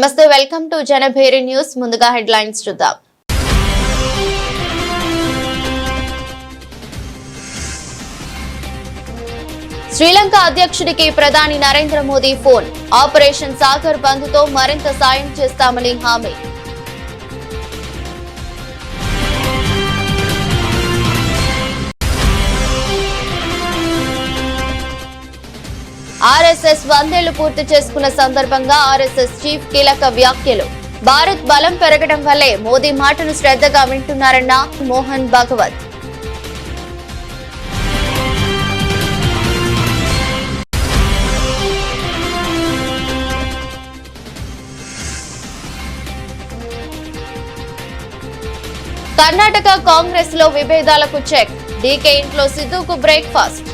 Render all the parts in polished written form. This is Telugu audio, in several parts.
నమస్తే, వెల్కమ్ టు జనభేరి న్యూస్. ముందుగా హెడ్లైన్స్ చూద్దాం. శ్రీలంక అధ్యక్షుడికి ప్రధాని నరేంద్ర మోదీ ఫోన్. ఆపరేషన్ సాగర్ బంద్తో మరింత సాయం చేస్తామని హామీ. ఆర్ఎస్ఎస్ 100 ఏళ్లు పూర్తి చేసుకున్న సందర్భంగా ఆర్ఎస్ఎస్ చీఫ్ కీలక వ్యాఖ్యలు. భారత్ బలం పెరగడం వల్లే మోదీ మాటను శ్రద్ధగా వింటున్నారన్న మోహన్ భాగవత్. కర్ణాటక కాంగ్రెస్ లో విభేదాలకు చెక్. డీకే ఇంట్లో సిద్ధుకు బ్రేక్ఫాస్ట్.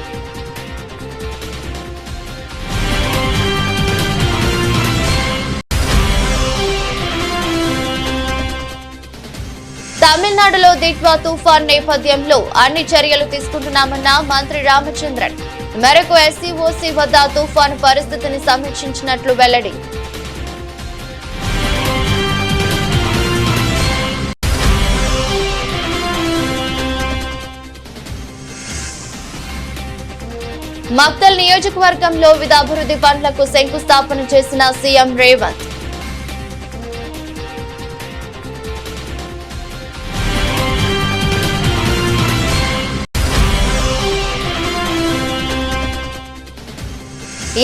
తమిళనాడులో దిట్వా తుఫాన్ నేపథ్యంలో అన్ని చర్యలు తీసుకుంటున్నామన్న మంత్రి రామచంద్రన్. మేరకు ఎస్సీఓసీ వద్ద తుఫాను పరిస్థితిని సమీక్షించినట్లు వెల్లడి. మక్తల్ నియోజకవర్గంలో వివిధ అభివృద్ధి పనులకు శంకుస్థాపన చేసిన సీఎం రేవంత్.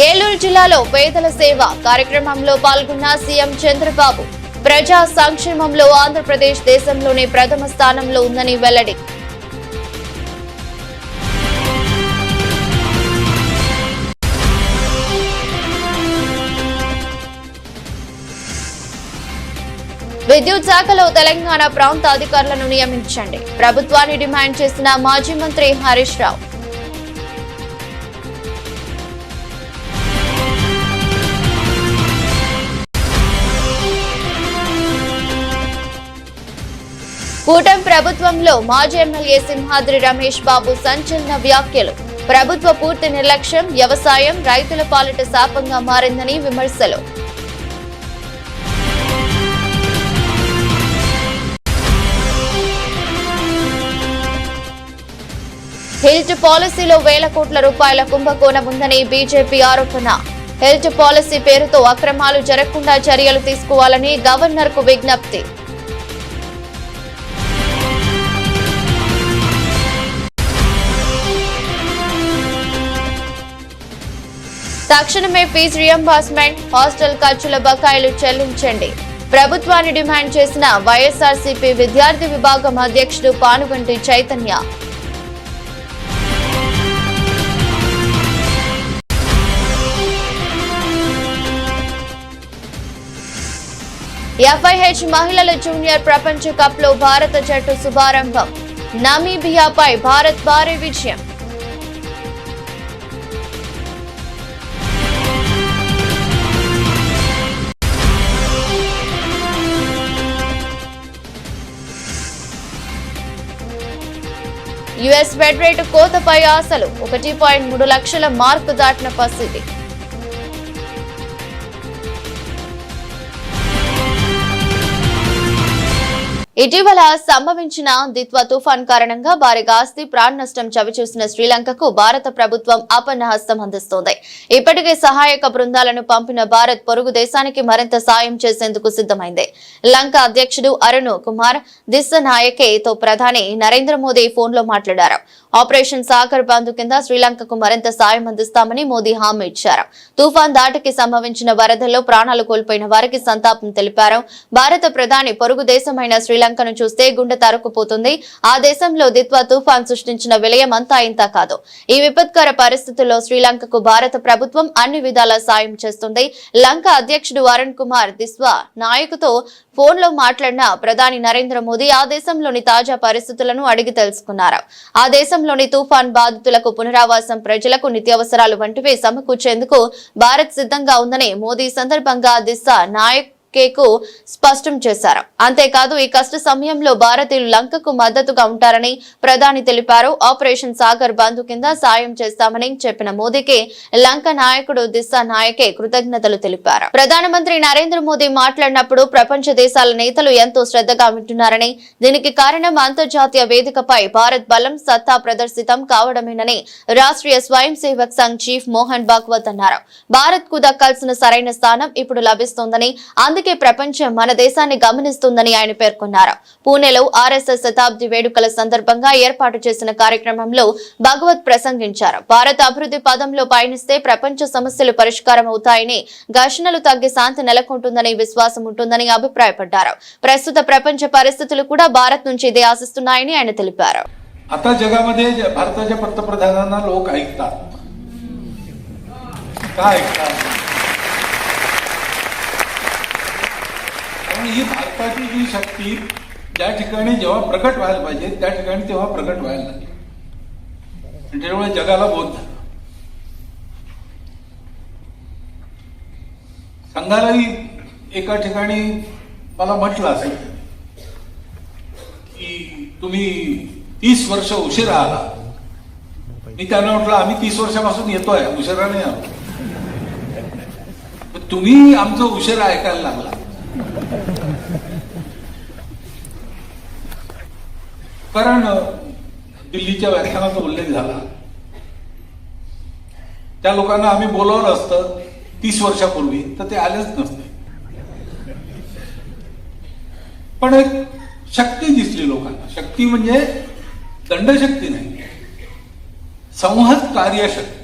ఏలూరు జిల్లాలో పేదల సేవ కార్యక్రమంలో పాల్గొన్న సీఎం చంద్రబాబు. ప్రజా సంక్షేమంలో ఆంధ్రప్రదేశ్ దేశంలోనే ప్రథమ స్థానంలో ఉందని వెల్లడి. విద్యుత్ శాఖలో తెలంగాణ ప్రాంత అధికారులను నియమించండి. ప్రభుత్వాన్ని డిమాండ్ చేసిన మాజీ మంత్రి హరీష్ రావు. కూటమి ప్రభుత్వంలో మాజీ ఎమ్మెల్యే సింహాద్రి రమేష్ బాబు సంచలన వ్యాఖ్యలు. ప్రభుత్వ పూర్తి నిర్లక్ష్యం వ్యవసాయం రైతుల పాలిట శాపంగా మారిందని విమర్శలు. హెల్త్ పాలసీలో వేల కోట్ల రూపాయల కుంభకోణం ఉందని బీజేపీ ఆరోపణ. హెల్త్ పాలసీ పేరుతో అక్రమాలు జరగకుండా చర్యలు తీసుకోవాలని గవర్నర్ కు విజ్ఞప్తి. తక్షణమే ఫీజు రియంబర్స్మెంట్ హాస్టల్ ఖర్చుల బకాయిలు చెల్లించండి. ప్రభుత్వాన్ని డిమాండ్ చేసిన వైఎస్ఆర్సీపీ విద్యార్థి విభాగం అధ్యక్షుడు పానుగంటి చైతన్య. ఎఫ్ఐహెచ్ మహిళల జూనియర్ ప్రపంచ కప్ లో భారత జట్టు శుభారంభం. నమీబియాపై భారత్ భారీ విజయం. యుఎస్ ఫెడ్ రేటు కోతపై ఆశలు. 1.3 లక్షల మార్కు దాటిన పరిస్థితి. ఇటీవల సంభవించిన దిత్వా తుఫాన్ కారణంగా భారీగా ఆస్తి ప్రాణ నష్టం చవిచూసిన శ్రీలంకకు భారత ప్రభుత్వం ఆపన్న హస్తం అందిస్తోంది. ఇప్పటికే సహాయక బృందాలను పంపిన భారత్ పొరుగు దేశానికి మరింత సాయం చేసేందుకు సిద్ధమైంది. లంక అధ్యక్షుడు అరుణ్ కుమార్ దిస్సనాయకేతో ప్రధాని నరేంద్ర మోదీ ఫోన్ లో మాట్లాడారు. ఆపరేషన్ సాగర్ బంద్ కింద శ్రీలంకకు మరింత సాయం అందిస్తామని మోదీ హామీ ఇచ్చారు. తుఫాన్ దాటికి సంభవించిన వరదల్లో ప్రాణాలు కోల్పోయిన వారికి సంతాపం తెలిపారు. భారత ప్రధాని పొరుగు దేశమైన శ్రీలంకను చూస్తే గుండె తరుక్కుపోతుంది. ఆ దేశంలో దిత్వా తుఫాన్ సృష్టించిన విలయం అంతా ఇంత కాదు. ఈ విపత్కర పరిస్థితుల్లో శ్రీలంకకు భారత ప్రభుత్వం అన్ని విధాలా సాయం చేస్తుంది. లంక అధ్యక్షుడు అరుణ్ కుమార్ దిస్వా నాయకుతో ఫోన్ లో మాట్లాడిన ప్రధాని నరేంద్ర మోదీ ఆ దేశంలోని తాజా పరిస్థితులను అడిగి తెలుసుకున్నారు. ఆ దేశంలోని తుఫాన్ బాధితులకు పునరావాసం, ప్రజలకు నిత్యావసరాలు వంటివి సమకూర్చేందుకు భారత్ సిద్ధంగా ఉందని మోదీ సందర్భంగా దిస్సా నాయక్ కేకు స్పష్టం చేశారు. అంతేకాదు ఈ కష్ట సమయంలో భారతీయులు లంకకు మద్దతుగా ఉంటారని ప్రధాని తెలిపారు. ఆపరేషన్ సాగర్ బంధు కింద సాయం చేస్తామని చెప్పిన మోదీకి లంక నాయకుడు దిశా నాయకే కృతజ్ఞతలు తెలిపారు. ప్రధానమంత్రి నరేంద్ర మోదీ మాట్లాడినప్పుడు ప్రపంచ దేశాల నేతలు ఎంతో శ్రద్ధగా వింటున్నారని, దీనికి కారణం అంతర్జాతీయ వేదికపై భారత్ బలం సత్తా ప్రదర్శితం కావడమేనని రాష్ట్రీయ స్వయం సేవక్ సంఘ్ చీఫ్ మోహన్ భాగవత్ అన్నారు. భారత్ కు దక్కాల్సిన సరైన స్థానం ఇప్పుడు లభిస్తోందని, అందుకే ప్రపంచం మన దేశాన్ని గమనిస్తుందని ఆయన పేర్కొన్నారు. పూణేలో ఆర్ఎస్ఎస్ శతాబ్ది వేడుకల సందర్భంగా ఏర్పాటు చేసిన కార్యక్రమంలో భాగవత్ ప్రసంగించారు. భారత్ అభివృద్ధి పదంలో పయనిస్తే ప్రపంచ సమస్యలు పరిష్కారం అవుతాయని, ఘర్షణలు తగ్గి శాంతి నెలకొంటుందని విశ్వాసం ఉంటుందని అభిప్రాయపడ్డారు. ప్రస్తుత ప్రపంచ పరిస్థితులు కూడా భారత్ నుంచి ఇదే ఆశిస్తున్నాయని ఆయన తెలిపారు. आता जगामध्ये भारताच्या पंतप्रधानांना लोक ऐकतात. का ऐकतात? कारण ही भारताची जी शक्ती ज्या ठिकाणी जेव्हा प्रकट व्हायला पाहिजे त्या ठिकाणी तेव्हा प्रकट व्हायला लागली आणि त्यामुळे जगाला बोध झाला. संघालाही एका ठिकाणी मला म्हटलं असेल की तुम्ही 30 वर्ष उशिरा आला. मी त्यांना म्हटलं आम्ही 30 वर्षापासून येतोय, उशिरा नाही आलो. तुम्ही आमचं उशिरा ऐकायला लागला. कारण दिल्लीच्या व्याख्यानाचा उल्लेख झाला. त्या लोकांना आम्ही बोलावलं असतं 30 वर्षापूर्वी तर ते आलेच नसते. पण एक शक्ती दिसली लोकांना. शक्ती म्हणजे दंडशक्ती नाही, संहत कार्यशक्ती,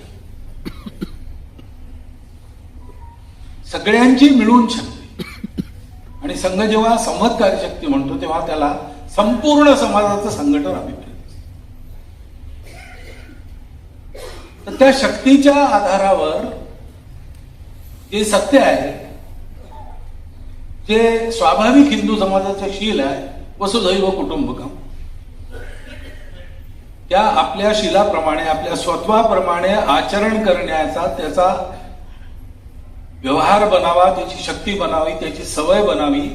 सगळ्यांची मिळून शक्ती. आणि संघ जेव्हा संहत कार्यशक्ती म्हणतो तेव्हा त्याला संपूर्ण समाजाचं संघटन अभिप्रेत. तर त्या शक्तीच्या आधारावर जे सत्य आहे, जे स्वाभाविक हिंदू समाजाचं शील आहे, वसुधैव कुटुंबकम, त्या आपल्या शीलाप्रमाणे आपल्या स्वत्वाप्रमाणे आचरण करण्याचा त्याचा व्यवहार बनावा, त्याची शक्ती बनावी, त्याची सवय बनावी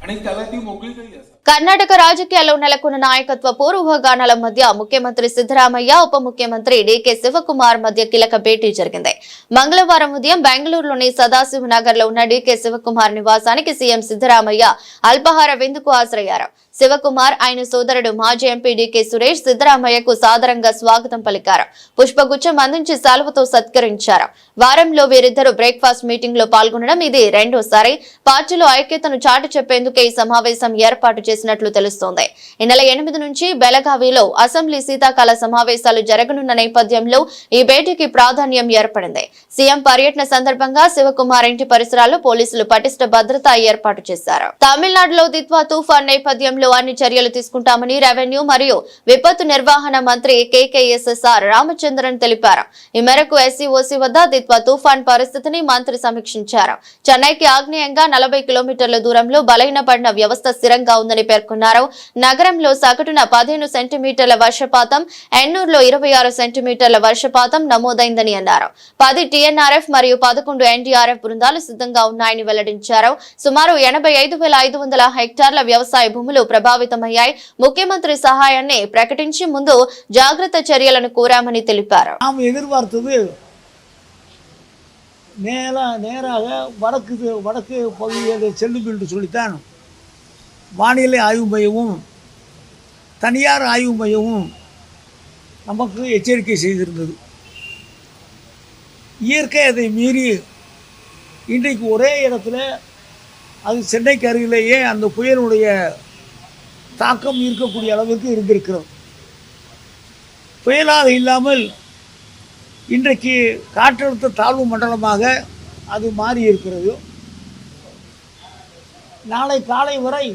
आणि त्याला ती मोकळी करी असावी. కర్ణాటక రాజకీయాల్లో నెలకొన్న నాయకత్వ పూర్వగానాల మధ్య ముఖ్యమంత్రి సిద్ధరామయ్య, ఉప ముఖ్యమంత్రి డీకే శివకుమార్ మధ్య కీలక భేటీ జరిగింది. మంగళవారం ఉదయం బెంగళూరులోని సదాశివనగర్ లో ఉన్న డీకే శివకుమార్ నివాసానికి సీఎం సిద్ధరామయ్య అల్పాహార విందుకు హాజరయ్యారు. శివకుమార్, ఆయన సోదరుడు మాజీ ఎంపీ డీకే సురేష్ సిద్ధరామయ్యకు సాదరంగా స్వాగతం పలికారు. పుష్పగుచ్చం అందించి సెలవుతో సత్కరించారు. వారంలో వీరిద్దరూ బ్రేక్ఫాస్ట్ మీటింగ్ లో పాల్గొనడం ఇది రెండోసారి. పార్టీలో ఐక్యతను చాటి చెప్పేందుకే ఈ సమావేశం ఏర్పాటు చేసినట్లు తెలుస్తోంది. ఈ నెల 8 నుంచి బెళగావిలో అసెంబ్లీ శీతాకాల సమావేశాలు జరగనున్న నేపథ్యంలో ఈ భేటీకి ప్రాధాన్యం ఏర్పడింది. సీఎం పర్యటన సందర్భంగా శివకుమార్ ఇంటి పరిసరాల్లో పోలీసులు పటిష్ట భద్రత ఏర్పాటు చేశారు. తమిళనాడులో దిత్వా తుఫాన్ నేపథ్యంలో అన్ని చర్యలు తీసుకుంటామని రెవెన్యూ మరియు విపత్తు నిర్వహణ మంత్రి కేకేఎస్ఎస్ఆర్ రామచంద్రన్ తెలిపారు. ఈ మేరకు ఎస్సీఓసీ వద్ద దిత్వా తుఫాన్ పరిస్థితిని మంత్రి సమీక్షించారు. చెన్నైకి ఆగ్నేయంగా 40 కిలోమీటర్ల దూరంలో బలహీనపడిన వ్యవస్థ స్థిరంగా ఉందని పేర్కొన్నారు. నగరంలో సగటున 15 సెంటీమీటర్ల వర్షపాతం, ఎన్నూరులో 26 సెంటీమీటర్ల వర్షపాతం నమోదైందని అన్నారు. 10 టీఎన్ఆర్ఎఫ్ మరియు 11 ఎన్డీఆర్ఎఫ్ బృందాలు సిద్ధంగా ఉన్నాయని వెల్లడించారు. సుమారు 85,500 హెక్టార్ల వ్యవసాయ భూములు ప్రభావితమయ్యాయి. ముఖ్యమంత్రి సహాయాన్ని ప్రకటించి ముందు జాగ్రత్త చర్యలను కోరామని తెలిపారు. நேராக வடக்கு பகுதியை செல்லும் என்று சொல்லித்தான் வானிலை ஆய்வு மையமும் தனியார் ஆய்வு மையமும் நமக்கு எச்சரிக்கை செய்திருந்தது. இயற்கை அதை மீறி இன்றைக்கு ஒரே இடத்துல அது சென்னைக்கு அருகிலேயே அந்த புயலுடைய தாக்கம் இருக்கக்கூடிய அளவுக்கு இருந்திருக்கிறது. புயலாக இல்லாமல் இன்றைக்கு காற்றழுத்த தாழ்வு மண்டலமாக அது மாறி இருக்கிறது. நாளை காலை வரை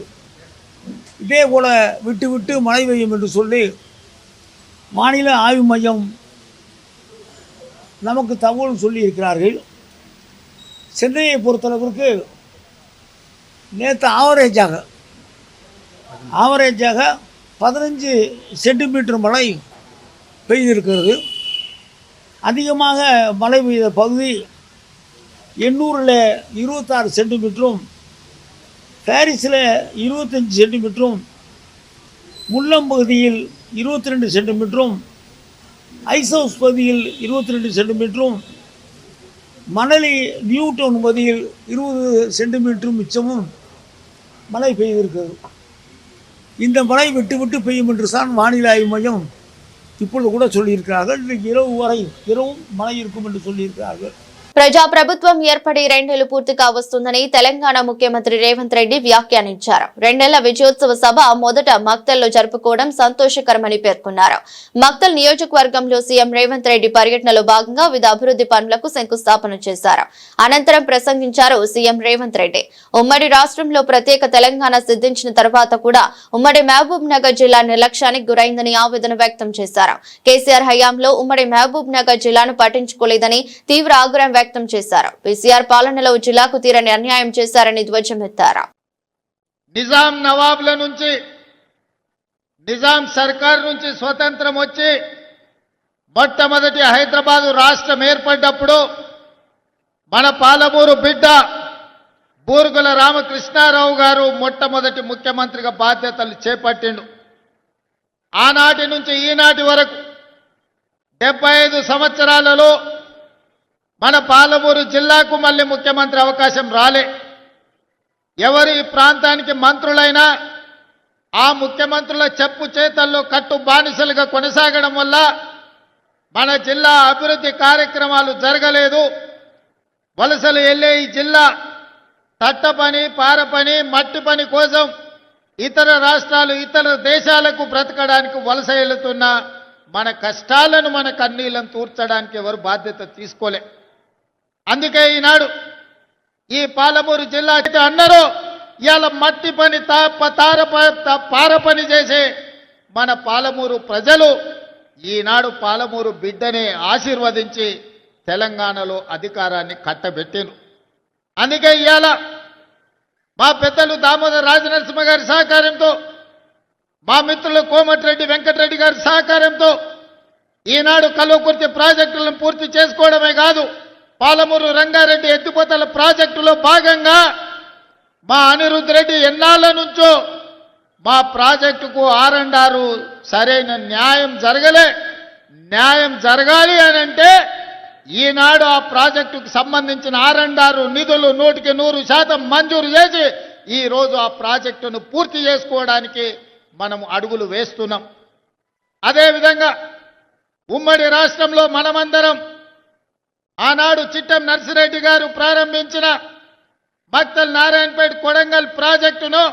இதே போல் விட்டு விட்டு மழை பெய்யும் என்று சொல்லி வானிலை ஆய்வு மையம் நமக்கு தகவல் சொல்லி இருக்கிறார்கள். சென்னையை பொறுத்தளவிற்கு நேற்று ஆவரேஜாக 15 சென்டிமீட்டர் மழை பெய்திருக்கிறது. அதிகமாக மழை பெய்த பகுதி எண்ணூரில் 26 சென்டிமீட்டரும், பாரிஸில் 25 சென்டிமீட்டரும், முல்லம் பகுதியில் 22 சென்டிமீட்டரும், ஐசவுஸ் பகுதியில் 22 சென்டிமீட்டரும், மணலி நியூ டவுன் பகுதியில் 20 சென்டிமீட்டரும் மிச்சமும் மழை பெய்திருக்கிறது. இந்த மழை விட்டு விட்டு பெய்யும் என்று தான் வானிலை ஆய்வு மையம் இப்பொழுது கூட சொல்லியிருக்கிறார்கள். இன்றைக்கு இரவும் மழை இருக்கும் என்று சொல்லியிருக்கிறார்கள். ప్రజాప్రభుత్వం ఏర్పడి 2 నెలలు పూర్తిగా వస్తుందని తెలంగాణ ముఖ్యమంత్రి రేవంత్ రెడ్డి వ్యాఖ్యానించారు. 2 నెలల విజయోత్సవ సభ మొదట మక్తల్లో జరుపుకోవడం సంతోషకరమని పేర్కొన్నారు. మక్తల్ నియోజకవర్గంలో సీఎం రేవంత్ రెడ్డి పర్యటనలో భాగంగా వివిధ అభివృద్ధి పనులకు శంకుస్థాపన చేశారు. అనంతరం ప్రసంగించారు సీఎం రేవంత్ రెడ్డి. ఉమ్మడి రాష్ట్రంలో ప్రత్యేక తెలంగాణ సిద్ధించిన తర్వాత కూడా ఉమ్మడి మహబూబ్ నగర్ జిల్లా నిర్లక్ష్యానికి గురైందని ఆవేదన వ్యక్తం చేశారు. కేసీఆర్ హయాంలో ఉమ్మడి మహబూబ్ నగర్ జిల్లాను పట్టించుకోలేదని తీవ్ర ఆగ్రహం వ్యక్తం చేశారు. కేసీఆర్ పాలనలో జిల్లాకు తీరని అన్యాయం చేశారని ధ్వజమెత్తారు. నిజాం నవాబుల నుంచి, నిజాం సర్కార్ నుంచి స్వతంత్రం వచ్చి మొట్టమొదటి హైదరాబాదు రాష్ట్రం ఏర్పడ్డప్పుడు మన పాలమూరు బిడ్డ బూరుగుల రామకృష్ణారావు గారు మొట్టమొదటి ముఖ్యమంత్రిగా బాధ్యతలు చేపట్టిండు. ఆనాటి నుంచి ఈనాటి వరకు 75 సంవత్సరాలలో మన పాలమూరు జిల్లాకు మళ్ళీ ముఖ్యమంత్రి అవకాశం రాలే. ఎవరు ఈ ప్రాంతానికి మంత్రులైనా ఆ ముఖ్యమంత్రుల చెప్పు చేతల్లో కట్టు బానిసలుగా కొనసాగడం వల్ల మన జిల్లా అభివృద్ధి కార్యక్రమాలు జరగలేదు. వలసలు వెళ్ళే ఈ జిల్లా తట్ట పని, పార పని, మట్టి పని కోసం ఇతర రాష్ట్రాలు, ఇతర దేశాలకు బ్రతకడానికి వలస వెళుతున్న మన కష్టాలను, మన కన్నీళ్లను తూర్చడానికి ఎవరు బాధ్యత తీసుకోలే. అందుకే ఈనాడు ఈ పాలమూరు జిల్లా అన్నారు, ఇవాళ మట్టి పని, పార పని చేసే మన పాలమూరు ప్రజలు ఈనాడు పాలమూరు బిడ్డని ఆశీర్వదించి తెలంగాణలో అధికారాన్ని కట్టబెట్టిండ్రు. అందుకే ఇవాళ మా పెద్దలు దామోదర్ రాజనరసింహ గారి సహకారంతో, మా మిత్రులు కోమటిరెడ్డి వెంకటరెడ్డి గారి సహకారంతో ఈనాడు కల్వకుర్తి ప్రాజెక్టులను పూర్తి చేసుకోవడమే కాదు, పాలమూరు రంగారెడ్డి ఎత్తిపోతల ప్రాజెక్టులో భాగంగా మా అనిరుద్ధ్ రెడ్డి ఎన్నాళ్ళ నుంచో మా ప్రాజెక్టుకు R&R సరైన న్యాయం జరగలే. న్యాయం జరగాలి అని అంటే ఈనాడు ఆ ప్రాజెక్టుకు సంబంధించిన R&R నిధులు 100% మంజూరు చేసి ఈ రోజు ఆ ప్రాజెక్టును పూర్తి చేసుకోవడానికి మనం అడుగులు వేస్తున్నాం. అదేవిధంగా ఉమ్మడి రాష్ట్రంలో మనమందరం ఆనాడు చిట్టం నర్సిరెడ్డి గారు ప్రారంభించిన మక్తల్ నారాయణపేట కొడంగల్ ప్రాజెక్టును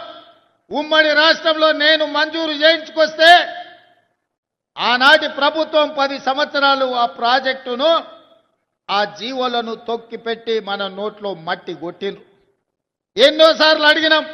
ఉమ్మడి రాష్ట్రంలో నేను మంజూరు చేయించుకొస్తే ఆనాటి ప్రభుత్వం 10 సంవత్సరాలు ఆ ప్రాజెక్టును, ఆ జీవోలను తొక్కిపెట్టి మన నోట్లో మట్టి కొట్టిండ్రు. ఎన్నోసార్లు అడిగినాం.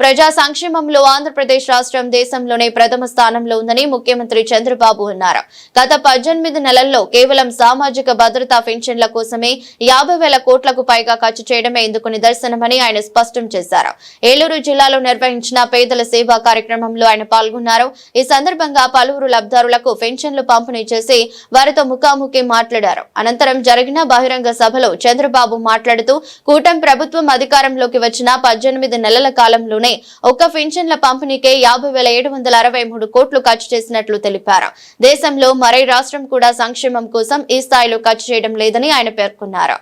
ప్రజా సంక్షేమంలో ఆంధ్రప్రదేశ్ రాష్ట్రం దేశంలోనే ప్రథమ స్థానంలో ఉందని ముఖ్యమంత్రి చంద్రబాబు అన్నారు. గత 18 నెలల్లో కేవలం సామాజిక భద్రతా పెన్షన్ల కోసమే 50,000 కోట్లకు పైగా ఖర్చు చేయడమే ఇందుకు నిదర్శనమని ఆయన స్పష్టం చేశారు. ఏలూరు జిల్లాలో నిర్వహించిన పేదల సేవా కార్యక్రమంలో ఆయన పాల్గొన్నారు. ఈ సందర్భంగా పలువురు లబ్ధిదారులకు పెన్షన్లు పంపిణీ చేసి వారితో ముఖాముఖి మాట్లాడారు. అనంతరం జరిగిన బహిరంగ సభలో చంద్రబాబు మాట్లాడుతూ కూటమి ప్రభుత్వం అధికారంలోకి వచ్చిన 18 నెలల కాలంలోనే ఒక్క పెన్షన్ల పంపిణీకే 50,763 కోట్లు ఖర్చు చేసినట్లు తెలిపారు. దేశంలో మరే రాష్ట్రం కూడా సంక్షేమం కోసం ఈ స్థాయిలో ఖర్చు చేయడం లేదని ఆయన పేర్కొన్నారు.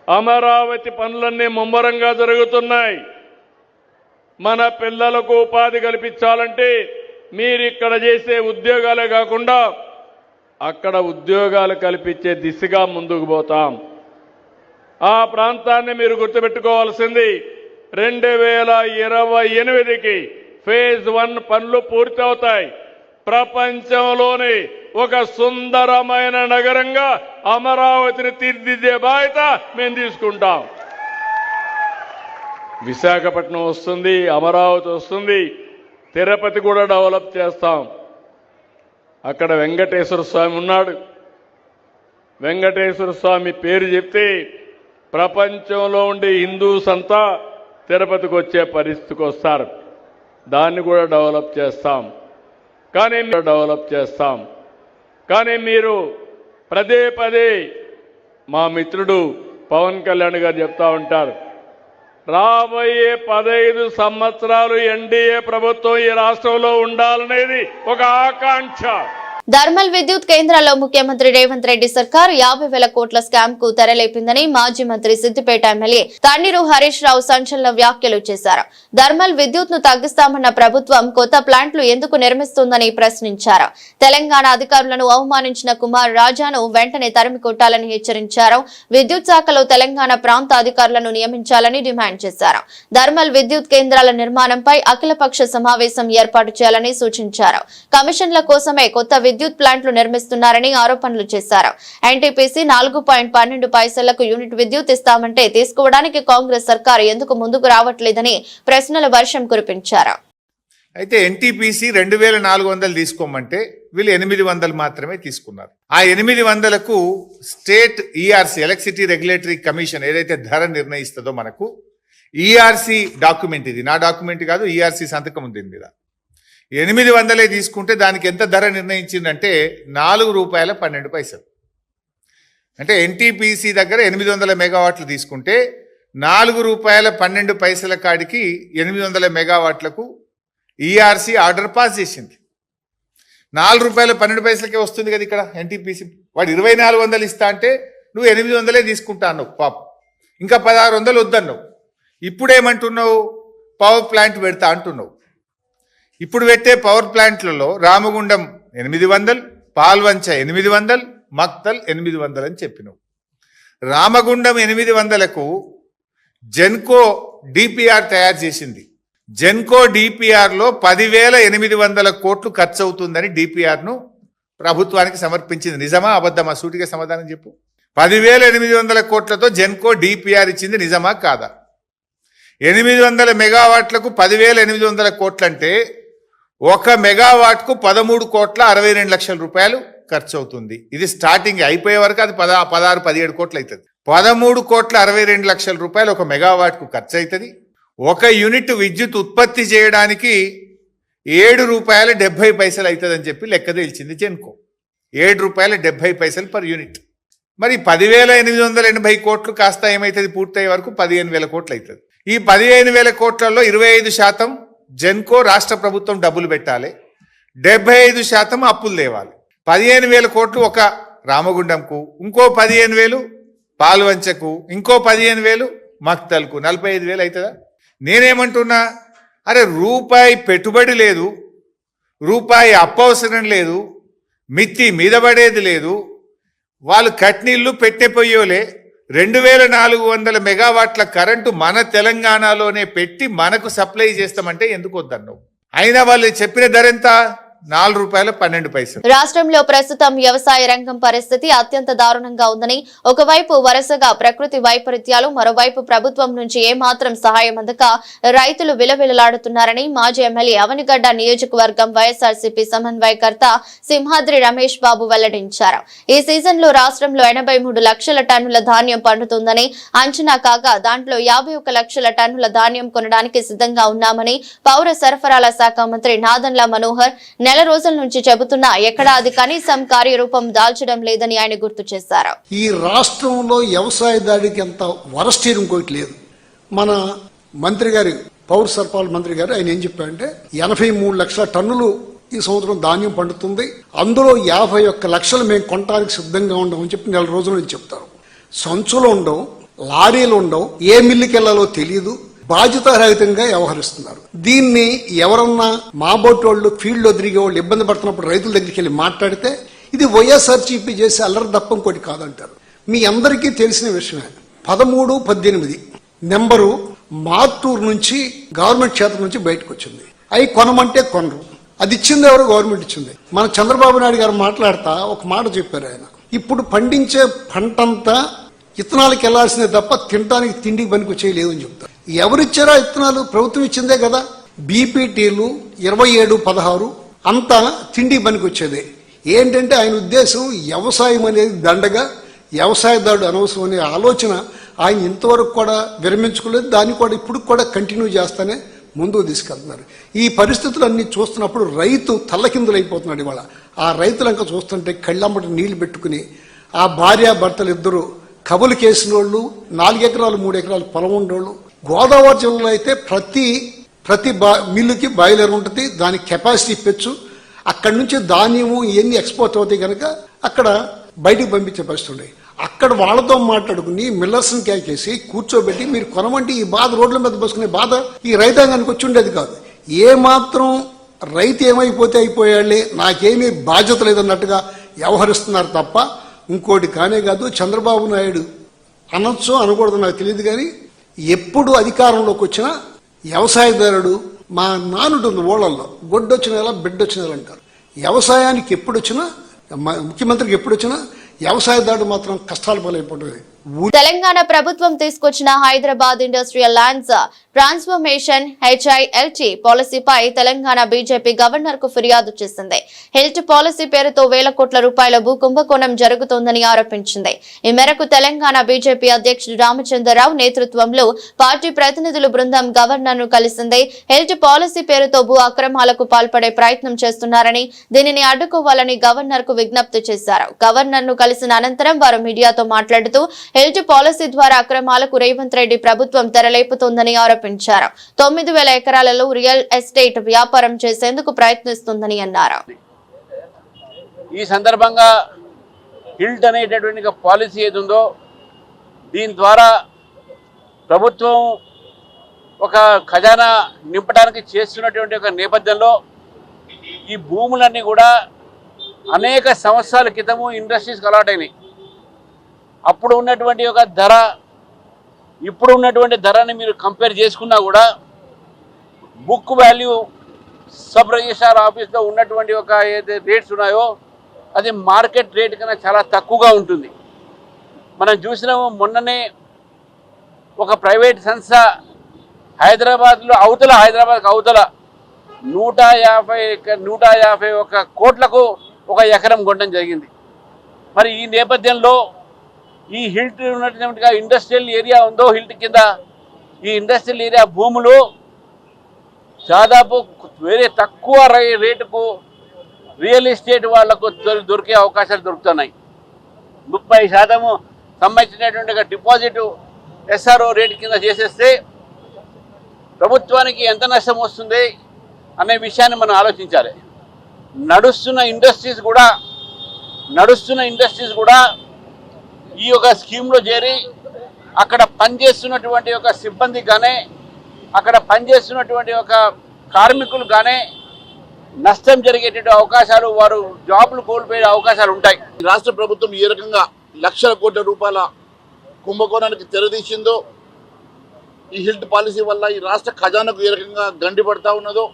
అమరావతి పనులన్నీ ముమ్మరంగా జరుగుతున్నాయి. మన పిల్లలకు ఉపాధి కల్పించాలంటే మీరు ఇక్కడ చేసే ఉద్యోగాలే కాకుండా అక్కడ ఉద్యోగాలు కల్పించే దిశగా ముందుకు పోతాం. ఆ ప్రాంతాన్ని మీరు గుర్తుపెట్టుకోవాల్సింది 2028కి ఫేజ్ 1 పనులు పూర్తవుతాయి. ప్రపంచంలోని ఒక సుందరమైన నగరంగా అమరావతిని తీర్చిదిద్దే బాధ్యత మేము తీసుకుంటాం. విశాఖపట్నం వస్తుంది, అమరావతి వస్తుంది, తిరుపతి కూడా డెవలప్ చేస్తాం. అక్కడ వెంకటేశ్వర స్వామి ఉన్నాడు. వెంకటేశ్వర స్వామి పేరు చెప్తే ప్రపంచంలో ఉండే హిందూస్ అంతా తిరుపతికి వచ్చే పరిస్థితికి వస్తారు. దాన్ని కూడా డెవలప్ చేస్తాం. కానీ మీరు పదే మా మిత్రుడు పవన్ కళ్యాణ్ గారు చెప్తా ఉంటారు, రాబోయే 15 సంవత్సరాలు ఎన్డీఏ ప్రభుత్వం ఈ రాష్ట్రంలో ఉండాలనేది ఒక ఆకాంక్ష. థర్మల్ విద్యుత్ కేంద్రాల్లో ముఖ్యమంత్రి రేవంత్ రెడ్డి సర్కార్ 50,000 కోట్ల స్కామ్ కు తెరలేపిందని మాజీ మంత్రి సిద్దిపేట ఎమ్మెల్యే తన్నీరు హరీష్ రావు సంచలన వ్యాఖ్యలు చేశారు. థర్మల్ విద్యుత్ ను తగ్గిస్తామన్న ప్రభుత్వం కొత్త ప్లాంట్లు ఎందుకు నిర్మిస్తుందని ప్రశ్నించారు. తెలంగాణ అధికారులను అవమానించిన కుమార్ రాజాను వెంటనే తరిమి కొట్టాలని హెచ్చరించారు. విద్యుత్ శాఖలో తెలంగాణ ప్రాంత అధికారులను నియమించాలని డిమాండ్ చేశారు. థర్మల్ విద్యుత్ కేంద్రాల నిర్మాణంపై అఖిలపక్ష సమావేశం ఏర్పాటు చేయాలని సూచించారు. కమిషన్ల కోసమే కొత్త విద్యుత్ ప్లాంట్లు నిర్మిస్తున్నారని ఆరోపణలు చేశారు. ఎన్టీపీసీ 4.12 పైసలకు యూనిట్ విద్యుత్ ఇస్తామంటే తీసుకోవడానికి కాంగ్రెస్ సర్కారు ఎందుకు ముందుకు రావట్లేదని ప్రశ్నల వర్షం కురిపించారు. అయితే ఎన్టీపీసీ 2,400 తీసుకోమంటే వీళ్ళు 800 మాత్రమే తీసుకున్నారు. ఆ 800కు state ERC electricity regulatory commission ఏదైతే ధర నిర్ణయిస్తుందో మనకు ఈఆర్సీ డాక్యుమెంట్, ఇది నా డాక్యుమెంట్ కాదు, ఈఆర్సీ సంతకం ఉంది మీద. 800 తీసుకుంటే దానికి ఎంత ధర నిర్ణయించిందంటే ₹4.12. అంటే ఎన్టీపీసీ దగ్గర 800 మెగావాట్లు తీసుకుంటే ₹4.12 కాడికి 800 మెగావాట్లకు ఈఆర్సీ ఆర్డర్ పాస్ చేసింది. ₹4.12కే వస్తుంది కదా ఇక్కడ ఎన్టీపీసీ. వాడు 2,400 ఇస్తా అంటే నువ్వు 800 తీసుకుంటా అన్నావు పాపం, ఇంకా 1,600 వద్దన్నావు. ఇప్పుడేమంటున్నావు, పవర్ ప్లాంట్ పెడతా అంటున్నావు. ఇప్పుడు పెట్టే పవర్ ప్లాంట్లలో రామగుండం 800, పాల్వంచ 800, మక్తల్ 800 అని చెప్పినావు. రామగుండం 800కు జెన్కో డిపిఆర్ తయారు చేసింది. జెన్కో డిపిఆర్లో 10,800 కోట్లు ఖర్చు అవుతుందని డిపిఆర్ను ప్రభుత్వానికి సమర్పించింది. నిజమా అబద్ధమా? సూటిగా సమాధానం చెప్పు. 10,800 కోట్లతో జెన్కో డిపిఆర్ ఇచ్చింది, నిజమా కాదా? 800 మెగావాట్లకు 10,800 కోట్లంటే 1 మెగావాట్కు 13,62,00,000 రూపాయలు ఖర్చు అవుతుంది. ఇది స్టార్టింగ్, అయిపోయే వరకు అది 16-17 కోట్లు అవుతుంది. 13,62,00,000 రూపాయలు 1 మెగావాట్కు ఖర్చు అవుతుంది. 1 యూనిట్ విద్యుత్ ఉత్పత్తి చేయడానికి ₹7.70 అవుతుందని చెప్పి లెక్క తేల్చింది జెన్కో. ₹7.70 per unit. మరి 10,880 కోట్లు కాస్త ఏమవుతుంది, పూర్తయ్యే వరకు 15,000 కోట్లు అవుతుంది. ఈ 15,000 కోట్లలో 25% జెన్కో రాష్ట్ర ప్రభుత్వం డబ్బులు పెట్టాలి, 75% అప్పులు తేవాలి. 15,000 కోట్లు ఒక రామగుండంకు, ఇంకో 15,000 పాల్వంచకు, ఇంకో 15,000 మక్తల్కు, 45,000 అవుతుందా? నేనేమంటున్నా, అరే రూపాయి పెట్టుబడి లేదు, రూపాయి అప్పవసరం లేదు, మిత్తి మీద పడేది లేదు, వాళ్ళు కట్నీళ్లు పెట్టెపోయోలే. 2,400 మెగావాట్ల కరెంటు మన తెలంగాణలోనే పెట్టి మనకు సప్లై చేస్తామంటే ఎందుకు వద్దన్నావు? అయినా వాళ్ళు చెప్పిన ధర ఎంత? ₹4.12. రాష్ట్రంలో ప్రస్తుతం వ్యవసాయ రంగం పరిస్థితి అత్యంత దారుణంగా ఉందని, ఒకవైపు వరుసగా ప్రకృతి వైపరీత్యాలు, మరోవైపు ప్రభుత్వం నుంచి ఏమాత్రం సహాయం అందక రైతులు విలవిలలాడుతున్నారని మాజీ ఎమ్మెల్యే అవనిగడ్డ నియోజకవర్గం వైఎస్ఆర్సీపీ సమన్వయకర్త సింహాద్రి రమేష్ బాబు వెల్లడించారు. ఈ సీజన్ లో రాష్ట్రంలో 83 లక్షల టన్నుల ధాన్యం పండుతుందని అంచనా కాగా దాంట్లో 51 లక్షల టన్నుల ధాన్యం కొనడానికి సిద్ధంగా ఉన్నామని పౌర సరఫరాల శాఖ మంత్రి నాదన్ల మనోహర్ నెల రోజుల నుంచి చెబుతున్నా ఎక్కడా అది కనీసం కార్యరూపం దాల్చడం లేదని ఆయన గుర్తు చేశారు. ఈ రాష్ట్రంలో వ్యవసాయ దాడికి ఎంత వరస్ట్ ఇంకోటి లేదు. మన మంత్రి గారు, పౌర సరఫరాల మంత్రి గారు, ఆయన ఏం చెప్పారంటే 83 లక్షల టన్నులు ఈ సంవత్సరం ధాన్యం పండుతుంది, అందులో 51 లక్షలు మేము కొనడానికి సిద్ధంగా ఉండమని చెప్పి నెల రోజుల నుంచి చెప్తారు. సంచులు ఉండవు, లారీలు ఉండవు, ఏ మిల్లుకి వెళ్లాలో తెలియదు, బాధ్యతారహితంగా వ్యవహరిస్తున్నారు. దీన్ని ఎవరన్నా మా బోటోళ్ళు ఫీల్డ్ లో తిరిగే వాళ్ళు ఇబ్బంది పడుతున్నప్పుడు రైతుల దగ్గరికి వెళ్ళి మాట్లాడితే ఇది వైఎస్ఆర్సీపీ చేసే అల్లరి తప్ప ఇంకోటి కాదంటారు. మీ అందరికీ తెలిసిన విషయమే. 13-18 నెంబరు మార్టూరు నుంచి గవర్నమెంట్ క్షేత్రం నుంచి బయటకు వచ్చింది. అవి కొనమంటే కొనరు. అది ఇచ్చింది ఎవరు? గవర్నమెంట్ ఇచ్చింది. మన చంద్రబాబు నాయుడు గారు మాట్లాడతా ఒక మాట చెప్పారు. ఆయన ఇప్పుడు పండించే పంటంతా ఇత్తనాలకు వెళ్లాల్సిందే తప్ప తినడానికి తిండికి పనికి వచ్చేయలేదు అని చెప్తారు. ఎవరిచ్చారా ఇత్తనాలు? ప్రభుత్వం ఇచ్చిందే కదా. బీపీటీలు 27-16 అంతా తిండికి పనికి వచ్చేదే. ఏంటంటే ఆయన ఉద్దేశం వ్యవసాయం అనేది దండగా, వ్యవసాయదారుడు అనవసరం అనే ఆలోచన ఆయన ఇంతవరకు కూడా విరమించుకోలేదు. దాన్ని కూడా ఇప్పుడు కూడా కంటిన్యూ చేస్తానే ముందుకు తీసుకెళ్తున్నారు. ఈ పరిస్థితులన్నీ చూస్తున్నప్పుడు రైతు తల్లకిందులైపోతున్నాడు. ఇవాళ ఆ రైతులంక చూస్తుంటే కళ్ళమ్మటి నీళ్లు పెట్టుకుని ఆ భార్యాభర్తలు ఇద్దరు కబులు కేసిన వాళ్ళు 4 ఎకరాలు 3 ఎకరాలు పొలం ఉండేవాళ్ళు. గోదావరి జిల్లాలో అయితే ప్రతి మిల్లుకి బాయిలర్ ఉంటుంది, దానికి కెపాసిటీ ఇప్పచ్చు. అక్కడి నుంచి ధాన్యము ఇవన్నీ ఎక్స్పోర్ట్ అవుతాయి కనుక అక్కడ బయటికి పంపించే పరిస్థితి ఉన్నాయి. అక్కడ వాళ్ళతో మాట్లాడుకుని మిల్లర్స్ని కేకేసి కూర్చోబెట్టి మీరు కొనమంటే ఈ బాధ రోడ్ల మీద బసుకునే బాధ ఈ రైతాంగానికి వచ్చి ఉండేది కాదు. ఏ మాత్రం రైతు ఏమైపోతే అయిపోయాళ్లే, నాకేమీ బాధ్యత లేదన్నట్టుగా వ్యవహరిస్తున్నారు తప్ప ఇంకోటి కానే కాదు. చంద్రబాబు నాయుడు అనొచ్చో అనకూడదు నాకు తెలియదు, కానీ ఎప్పుడు అధికారంలోకి వచ్చినా వ్యవసాయదారుడు మా నానుంటుంది ఊళ్ళల్లో గొడ్డొచ్చిన ఎలా బిడ్డొచ్చిన ఎలా అంటారు. వ్యవసాయానికి ఎప్పుడు వచ్చినా ముఖ్యమంత్రికి ఎప్పుడు వచ్చినా వ్యవసాయదారుడు మాత్రం కష్టాలు పాలైపోతుంది. తెలంగాణ ప్రభుత్వం తీసుకొచ్చిన Hyderabad industrial lands transformation HILT పాలసీపై తెలంగాణ బీజేపీ గవర్నర్ కు ఫిర్యాదు చేసింది. హిల్ట్ పాలసీ పేరుతో వేల కోట్ల రూపాయల భూ కుంభకోణం జరుగుతోందని ఆరోపించింది. ఈ మేరకు తెలంగాణ బీజేపీ అధ్యక్షుడు రామచంద్రరావు నేతృత్వంలో పార్టీ ప్రతినిధుల బృందం గవర్నర్ ను కలిసింది. హిల్ట్ పాలసీ పేరుతో భూ అక్రమాలకు పాల్పడే ప్రయత్నం చేస్తున్నారని, దీనిని అడ్డుకోవాలని గవర్నర్ కు విజ్ఞప్తి చేశారు. గవర్నర్ ను కలిసిన అనంతరం వారు మీడియాతో మాట్లాడుతూ హిల్ట్ పాలసీ ద్వారా అక్రమాలకు రేవంత్ రెడ్డి ప్రభుత్వం తెరలేపుతోందని ఆరోపించారు. 9,000 ఎకరాలలో రియల్ ఎస్టేట్ వ్యాపారం చేసేందుకు ప్రయత్నిస్తుందని అన్నారు. ఈ సందర్భంగా హిల్ట్ అనేటటువంటి పాలసీ ఏది ఉందో దీని ద్వారా ప్రభుత్వం ఒక ఖజానా నింపడానికి చేస్తున్నటువంటి ఒక నేపథ్యంలో ఈ భూములన్నీ కూడా అనేక సంవత్సరాల క్రితము ఇండస్ట్రీస్కి అలాట్ అయినాయి. అప్పుడు ఉన్నటువంటి ఒక ధర ఇప్పుడు ఉన్నటువంటి ధరని మీరు కంపేర్ చేసుకున్నా కూడా బుక్ వాల్యూ సబ్ రిజిస్ట్రార్ ఆఫీస్లో ఉన్నటువంటి ఒక ఏదైతే రేట్స్ ఉన్నాయో అది మార్కెట్ రేట్ కన్నా చాలా తక్కువగా ఉంటుంది. మనం చూసినాము మొన్ననే ఒక ప్రైవేట్ సంస్థ హైదరాబాద్లో హైదరాబాద్కి అవతల 151 కోట్లకు ఒక ఎకరం కొనడం జరిగింది. మరి ఈ నేపథ్యంలో ఈ హిల్ట్ ఉన్నటువంటి ఇండస్ట్రియల్ ఏరియా ఉందో హిల్ట్ కింద ఈ ఇండస్ట్రియల్ ఏరియా భూములు దాదాపు వేరే తక్కువ రేటుకు రియల్ ఎస్టేట్ వాళ్లకు దొరికే అవకాశాలు దొరుకుతున్నాయి. 30% సంబంధించినటువంటి డిపాజిట్ SRO రేట్ కింద చేసేస్తే ప్రభుత్వానికి ఎంత నష్టం వస్తుంది అనే విషయాన్ని మనం ఆలోచించాలి. నడుస్తున్న ఇండస్ట్రీస్ కూడా ఈ యొక్క స్కీమ్లో చేరి అక్కడ పనిచేస్తున్నటువంటి ఒక సిబ్బంది కానీ అక్కడ పనిచేస్తున్నటువంటి ఒక కార్మికులు కానీ నష్టం జరిగేటువంటి అవకాశాలు, వారు జాబులు కోల్పోయే అవకాశాలు ఉంటాయి. రాష్ట్ర ప్రభుత్వం ఏ రకంగా లక్షల కోట్ల రూపాయల కుంభకోణానికి తెరదీసిందో, ఈ హిల్ట్ పాలసీ వల్ల ఈ రాష్ట్ర ఖజానాకు ఏ రకంగా గండి పడతా ఉన్నదో,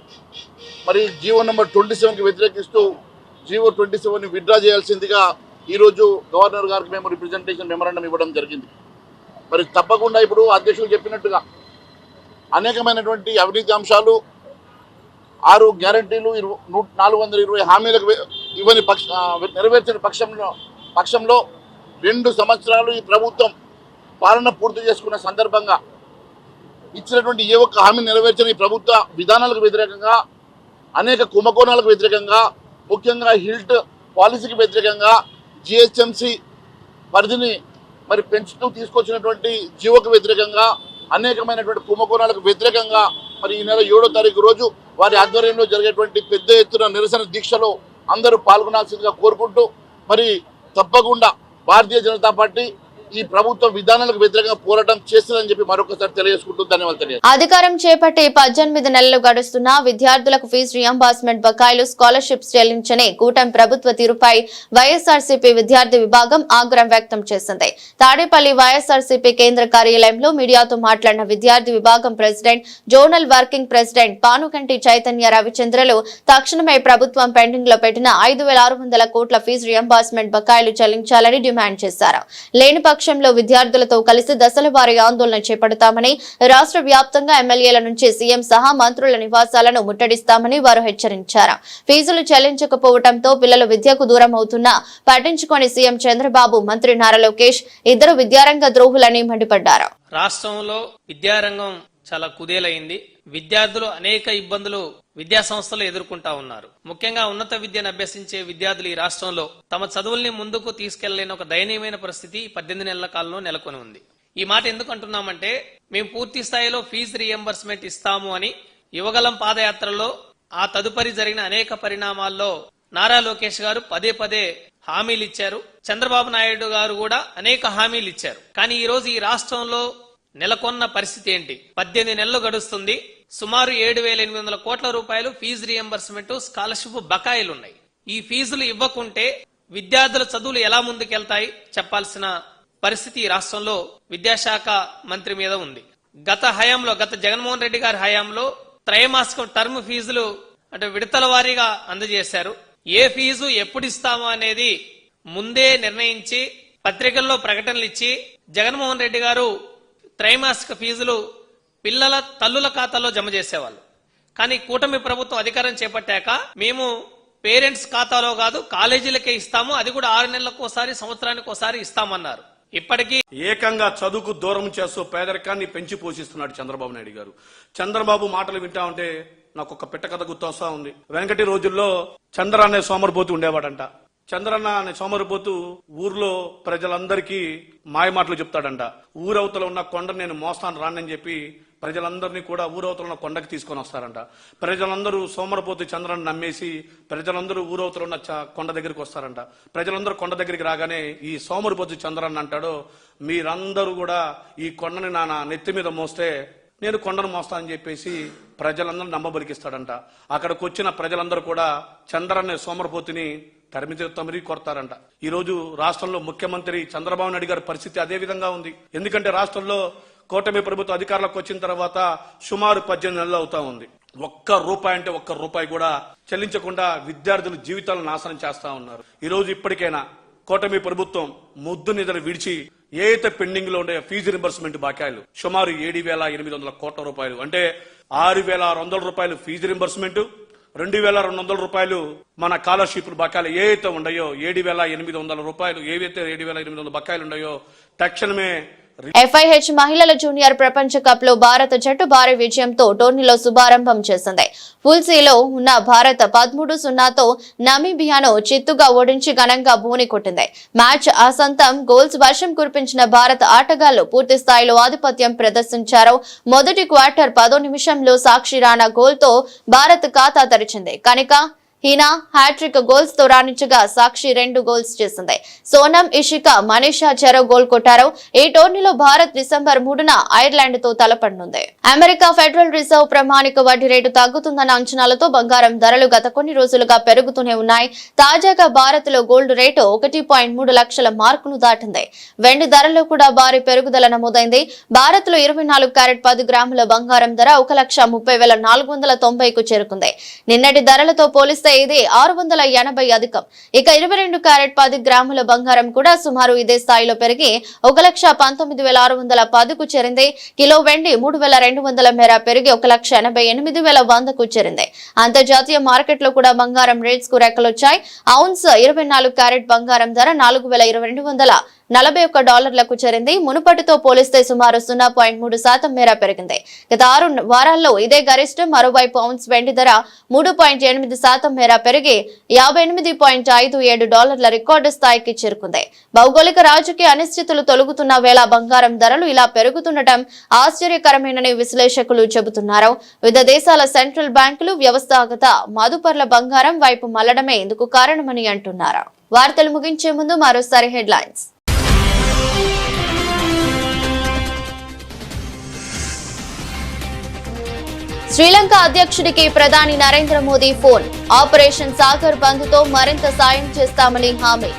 మరి జీవో నెంబర్ 27కి వ్యతిరేకిస్తూ జీవో 27ని విత్డ్రా చేయాల్సిందిగా ఈరోజు గవర్నర్ గారికి మేము రిప్రజెంటేషన్ మెమరాండం ఇవ్వడం జరిగింది. మరి తప్పకుండా ఇప్పుడు అధ్యక్షులు చెప్పినట్టుగా అనేకమైనటువంటి అవినీతి అంశాలు, 6 గ్యారంటీలు, 420 హామీలకు నెరవేర్చిన పక్షంలో 2 సంవత్సరాలు ఈ ప్రభుత్వం పాలన పూర్తి చేసుకున్న సందర్భంగా ఇచ్చినటువంటి ఏ ఒక్క హామీ నెరవేర్చిన ఈ ప్రభుత్వ విధానాలకు వ్యతిరేకంగా, అనేక కుంభకోణాలకు వ్యతిరేకంగా, ముఖ్యంగా హిల్ట్ పాలసీకి వ్యతిరేకంగా, GHMC పరిధిని మరి పెంచుతూ తీసుకొచ్చినటువంటి జీవోకు వ్యతిరేకంగా, అనేకమైనటువంటి కుంభకోణాలకు వ్యతిరేకంగా మరి ఈ నెల 7వ తారీఖు రోజు వారి ఆధ్వర్యంలో జరిగేటువంటి పెద్ద ఎత్తున నిరసన దీక్షలో అందరూ పాల్గొనాల్సిందిగా కోరుకుంటూ, మరి తప్పకుండా భారతీయ జనతా పార్టీ ఈ ప్రభుత్వ విధానాలకు వ్యతిరేకంగా పోరాటం చేస్తుందని చెప్పి మరొకసారి తెలియజేసుకుంటూ ధన్యవాదాలు. అధికారం చేపట్టి 18 నెలలు గడుస్తున్నా విద్యార్థులకు ఫీజు రియంబర్స్మెంట్ బకాయిలు, స్కాలర్షిప్స్ చెల్లించని కూటమి ప్రభుత్వ తీరుపై వైఎస్ఆర్సీపీ విద్యార్థి విభాగం ఆగ్రహం వ్యక్తం చేసింది. తాడేపల్లి వైఎస్ఆర్సీపీ కేంద్ర కార్యాలయంలో మీడియాతో మాట్లాడిన విద్యార్థి విభాగం president, zonal working president Panukanti Chaitanya రవిచంద్రలు తక్షణమే ప్రభుత్వం పెండింగ్ లో పెట్టిన 5,600 కోట్ల ఫీజు రియంబర్స్మెంట్ బకాయిలు చెల్లించాలని డిమాండ్ చేశారు. లేని పక్షంలో విద్యార్థులతో కలిసి దశల వారీ ఆందోళన చేపడతామని, రాష్ట్ర వ్యాప్తంగా ఎమ్మెల్యేల నుంచి సీఎం సహా మంత్రుల నివాసాలను ముట్టడిస్తామని వారు హెచ్చరించారు. ఫీజులు చెల్లించకపోవడంతో పిల్లలు విద్యకు దూరం అవుతున్నా పట్టించుకొని సీఎం చంద్రబాబు, మంత్రి నారా లోకేష్ ఇద్దరు విద్యారంగ ద్రోహులని మండిపడ్డారు. రాష్ట్రంలో విద్యారంగం చాలా కుదేలైంది. విద్యార్థులు అనేక ఇబ్బందులు విద్యా సంస్థలు ఎదుర్కొంటా ఉన్నారు. ముఖ్యంగా ఉన్నత విద్యను అభ్యసించే విద్యార్థులు ఈ రాష్ట్రంలో తమ చదువుల్ని ముందుకు తీసుకెళ్లలేని ఒక దయనీయమైన పరిస్థితి 18 నెలల కాలంలో నెలకొని ఉంది. ఈ మాట ఎందుకు అంటున్నామంటే, మేము పూర్తి స్థాయిలో ఫీజు రీఎంబర్స్మెంట్ ఇస్తాము అని యువగలం పాదయాత్రలో ఆ తదుపరి జరిగిన అనేక పరిణామాల్లో నారా లోకేష్ గారు పదే పదే హామీలు ఇచ్చారు. చంద్రబాబు నాయుడు గారు కూడా అనేక హామీలు ఇచ్చారు. కానీ ఈ రోజు ఈ రాష్ట్రంలో నెలకొన్న పరిస్థితి ఏంటి? 18 నెలలు గడుస్తుంది. సుమారు 7,800 కోట్ల రూపాయలు ఫీజు రీఎంబర్స్మెంట్, స్కాలర్షిప్ బకాయిలు ఉన్నాయి. ఈ ఫీజులు ఇవ్వకుంటే విద్యార్థుల చదువులు ఎలా ముందుకెళ్తాయి చెప్పాల్సిన పరిస్థితి ఈ రాష్ట్రంలో విద్యాశాఖ మంత్రి మీద ఉంది. గత జగన్మోహన్ రెడ్డి గారి హయాంలో త్రైమాసిక టర్మ్ ఫీజులు అంటే విడతల వారీగా అందజేశారు. ఏ ఫీజు ఎప్పుడు ఇస్తామో అనేది ముందే నిర్ణయించి పత్రికల్లో ప్రకటనలు ఇచ్చి జగన్మోహన్ రెడ్డి గారు త్రైమాసిక ఫీజులు పిల్లల తల్లుల ఖాతాలో జమ చేసేవాళ్ళు. కానీ కూటమి ప్రభుత్వం అధికారం చేపట్టాక మేము పేరెంట్స్ ఖాతాలో కాదు కాలేజీలకే ఇస్తాము, అది కూడా 6 నెలలకు ఒకసారి, సంవత్సరానికి ఒకసారి ఇస్తామన్నారు. ఇప్పటికీ ఏకంగా చదువుకు దూరం చేస్తూ పేదరికాన్ని పెంచి పోషిస్తున్నాడు చంద్రబాబు నాయుడు గారు. చంద్రబాబు మాటలు వింటా ఉంటే నాకు ఒక పిట్ట కథ గుర్తొస్తా ఉంది. వెనకటి రోజుల్లో చంద్ర అనే సోమరిపోతు ఉండేవాడంట. చంద్రన్న అనే సోమరిపోతు ఊర్లో ప్రజలందరికీ మాయ మాటలు చెప్తాడంట. ఊరవతల ఉన్న కొండ నేను మోస్తాను రానని చెప్పి ప్రజలందరినీ కూడా ఊరవతల ఉన్న కొండకి తీసుకొని వస్తారంట. ప్రజలందరూ సోమరిపోతు చంద్రను నమ్మేసి ప్రజలందరూ ఊరవతల ఉన్న కొండ దగ్గరికి వస్తారంట. ప్రజలందరూ కొండ దగ్గరికి రాగానే ఈ సోమరిపోతు చంద్రన్న అంటాడు, మీరందరూ కూడా ఈ కొండని నా నెత్తి మీద మోస్తే నేను కొండను మోస్తా అని చెప్పేసి ప్రజలందరూ నమ్మబలికిస్తాడంట. అక్కడికి వచ్చిన ప్రజలందరూ కూడా చంద్రన్న సోమరిపోతుని తమిరి కొడతారంట. ఈ రోజు రాష్ట్రంలో ముఖ్యమంత్రి చంద్రబాబు నాయుడు గారి పరిస్థితి అదే విధంగా ఉంది. ఎందుకంటే రాష్ట్రంలో కూటమి ప్రభుత్వం అధికారంలోకి వచ్చిన తర్వాత సుమారు 18 నెలలు అవుతా ఉంది. ఒక్క రూపాయి కూడా చెల్లించకుండా విద్యార్థుల జీవితాలను నాశనం చేస్తా ఉన్నారు. ఈ రోజు ఇప్పటికైనా కూటమి ప్రభుత్వం ముద్దు నిధులు విడిచి ఏదైతే పెండింగ్ లో ఉండే ఫీజు రింబర్స్మెంట్ బకాయిలు సుమారు 7,800 కోట్ల రూపాయలు, అంటే 6,600 రూపాయలు ఫీజు రింబర్స్మెంట్, 2,200 రూపాయలు మన స్కాలర్షిప్ బకాయిలు ఏవైతే ఉన్నాయో 7,800 రూపాయలు, ఏవైతే 7,800 బకాయిలు ఉన్నాయో తక్షణమే. FIH మహిళల జూనియర్ ప్రపంచ కప్ లో భారత జట్టు భారీ విజయంతో టోర్నీలో శుభారంభం చేసింది. పూల్ సిలో ఉన్న భారత్ 13-0తో నమీబియాను చిత్తుగా ఓడించి ఘనంగా బోని కొట్టింది. మ్యాచ్ ఆసంతం గోల్స్ వర్షం కురిపించిన భారత ఆటగాళ్లు పూర్తి స్థాయిలో ఆధిపత్యం ప్రదర్శించారు. మొదటి క్వార్టర్ 10వ నిమిషంలో సాక్షి రాణా గోల్ తో భారత్ ఖాతా తెరిచింది. కనిక హీనా హ్యాట్రిక్ గోల్స్ తో రాణించగా సాక్షి 2 గోల్స్ చేసింది. సోనం, ఇషిక, మనీషా చెరో గోల్ కొట్టారు. ఈ టోర్నీలో భారత్ డిసెంబర్ 3న ఐర్లాండ్ తో తలపడనుంది. అమెరికా ఫెడరల్ రిజర్వ్ ప్రామాణిక వడ్డీ రేటు తగ్గుతుందన్న అంచనాలతో బంగారం ధరలు గత కొన్ని రోజులుగా పెరుగుతూనే ఉన్నాయి. తాజాగా భారత్ లో గోల్డ్ రేటు 1.3 లక్షల మార్కును దాటింది. వెండి ధరలో కూడా భారీ పెరుగుదల నమోదైంది. భారత్ లో 24 క్యారెట్ 10 గ్రాముల బంగారం ధర 1,30,490కు చేరుకుంది. నిన్నటి ధరలతో పోలిస్తే ఇది 680 అధికం. ఇక 22 క్యారెట్ 10 గ్రాముల బంగారం కూడా సుమారు ఇదే స్థాయిలో పెరిగి 1,19,610కు చేరింది. కిలో వెండి 3,200 మేర పెరిగి 1,88,100కు చేరింది. అంతర్జాతీయ మార్కెట్లో కూడా బంగారం రేట్స్ కు రెక్కలొచ్చాయి. ఔన్స్ 24 క్యారెట్ బంగారం ధర $4,241కు చేరింది. మునుపటితో పోలిస్తే సుమారు 0.3% మేర పెరిగింది. గత 6 వారాల్లో ఇదే గరిష్టం. మరోవైపు ఔన్స్ వెండి ధర 3.8% మేర పెరిగి $58.57 రికార్డు స్థాయికి చేరుకుంది. భౌగోళిక రాజకీయ అనిశ్చితులు తొలగుతున్న వేళ బంగారం ధరలు ఇలా పెరుగుతుండటం ఆశ్చర్యకరమేనని విశ్లేషకులు చెబుతున్నారు. వివిధ దేశాల సెంట్రల్ బ్యాంకులు వ్యవస్థాగత మదుపర్ల బంగారం వైపు మళ్లడమే ఇందుకు కారణమని అంటున్నారు. వార్తలు ముగించే ముందు మరోసారి హెడ్లైన్స్. శ్రీలంక అధ్యక్షుడికి ప్రధాని నరేంద్ర మోదీ ఫోన్. ఆపరేషన్ సాగర్ బంద్తో మరింత సాయం చేస్తామని హామీ.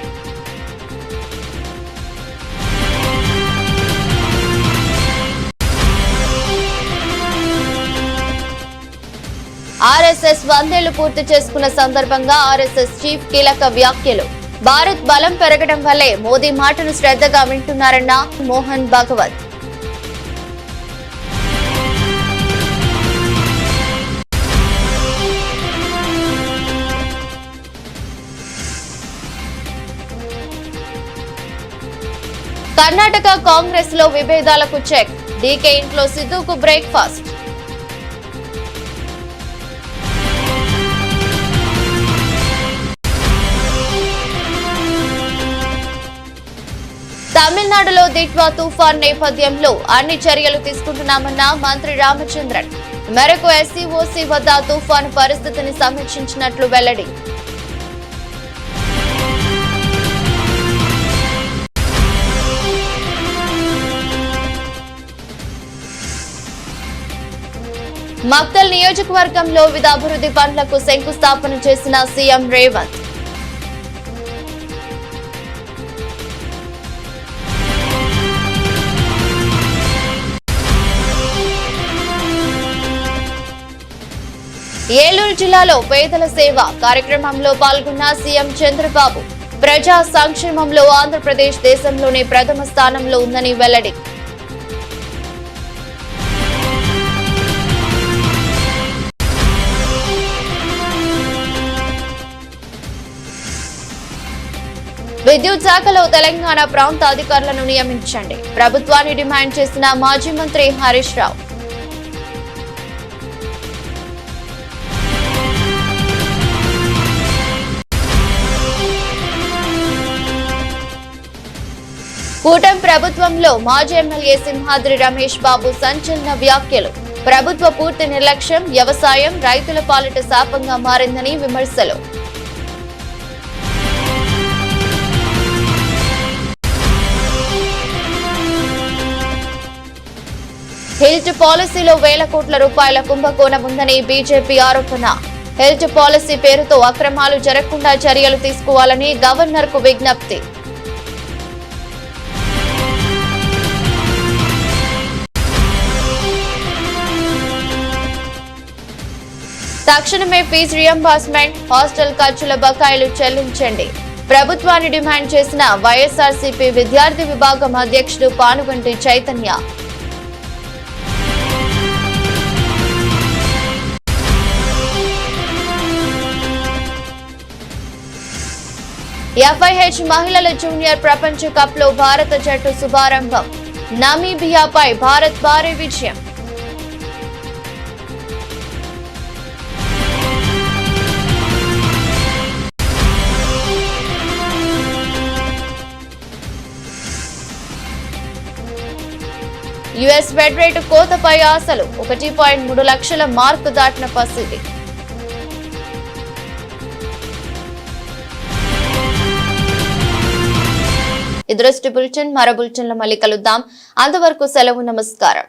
ఆర్ఎస్ఎస్ 100 ఏళ్లు పూర్తి చేసుకున్న సందర్భంగా ఆర్ఎస్ఎస్ చీఫ్ కీలక వ్యాఖ్యలు. భారత్ బలం పెరగడం వల్లే మోదీ మాటను శ్రద్ధగా వింటున్నారన్న మోహన్ భాగవత్. కర్ణాటక కాంగ్రెస్ లో విభేదాలకు చెక్. డీకే ఇంట్లో సిద్ధుకు బ్రేక్ఫాస్ట్. తమిళనాడులో దిట్వా తుఫాన్ నేపథ్యంలో అన్ని చర్యలు తీసుకుంటున్నామన్న మంత్రి రామచంద్రన్. మేరకు ఎస్సీఓసీ వద్ద తుఫాను పరిస్థితిని సమీక్షించినట్లు వెల్లడి. మక్తల్ నియోజకవర్గంలో వివిధ అభివృద్ధి పనులకు శంకుస్థాపన చేసిన సీఎం రేవంత్. ఏలూరు జిల్లాలో పేదల సేవ కార్యక్రమంలో పాల్గొన్న సీఎం చంద్రబాబు. ప్రజా సంక్షేమంలో ఆంధ్రప్రదేశ్ దేశంలోనే ప్రథమ స్థానంలో ఉందని వెల్లడి. విద్యుత్ శాఖలో తెలంగాణ ప్రాంత అధికారులను నియమించండి. ప్రభుత్వాన్ని డిమాండ్ చేసిన మాజీ మంత్రి హరీష్ రావు. కూటమి ప్రభుత్వంలో మాజీ ఎమ్మెల్యే సింహాద్రి రమేష్ బాబు సంచలన వ్యాఖ్యలు. ప్రభుత్వ పూర్తి నిర్లక్ష్యం వ్యవసాయం రైతుల పాలిట శాపంగా మారిందని విమర్శలు. హెల్త్ పాలసీలో వేల కోట్ల రూపాయల కుంభకోణం ఉందని బీజేపీ ఆరోపణ. హెల్త్ పాలసీ పేరుతో అక్రమాలు జరగకుండా చర్యలు తీసుకోవాలని గవర్నర్ కు విజ్ఞప్తి. తక్షణమే ఫీజు రియంబర్స్మెంట్ హాస్టల్ ఖర్చుల బకాయిలు చెల్లించండి. ప్రభుత్వాన్ని డిమాండ్ చేసిన వైఎస్ఆర్సీపీ విద్యార్థి విభాగం అధ్యక్షుడు పానుగంటి చైతన్య. ఎఫ్ఐహెచ్ మహిళల జూనియర్ ప్రపంచ కప్ లో భారత జట్టు శుభారంభం. నమీబియాపై భారత్ భారీ విజయం. యుఎస్ ఫెడ్ రేటు కోతపై ఆశలు. 1.3 లక్షల మార్కు దాటిన పరిస్థితి. ఈ దృష్టి బులెటిన్ మరో బులెటిన్లో మళ్ళీ కలుద్దాం. అంతవరకు సెలవు. నమస్కారం.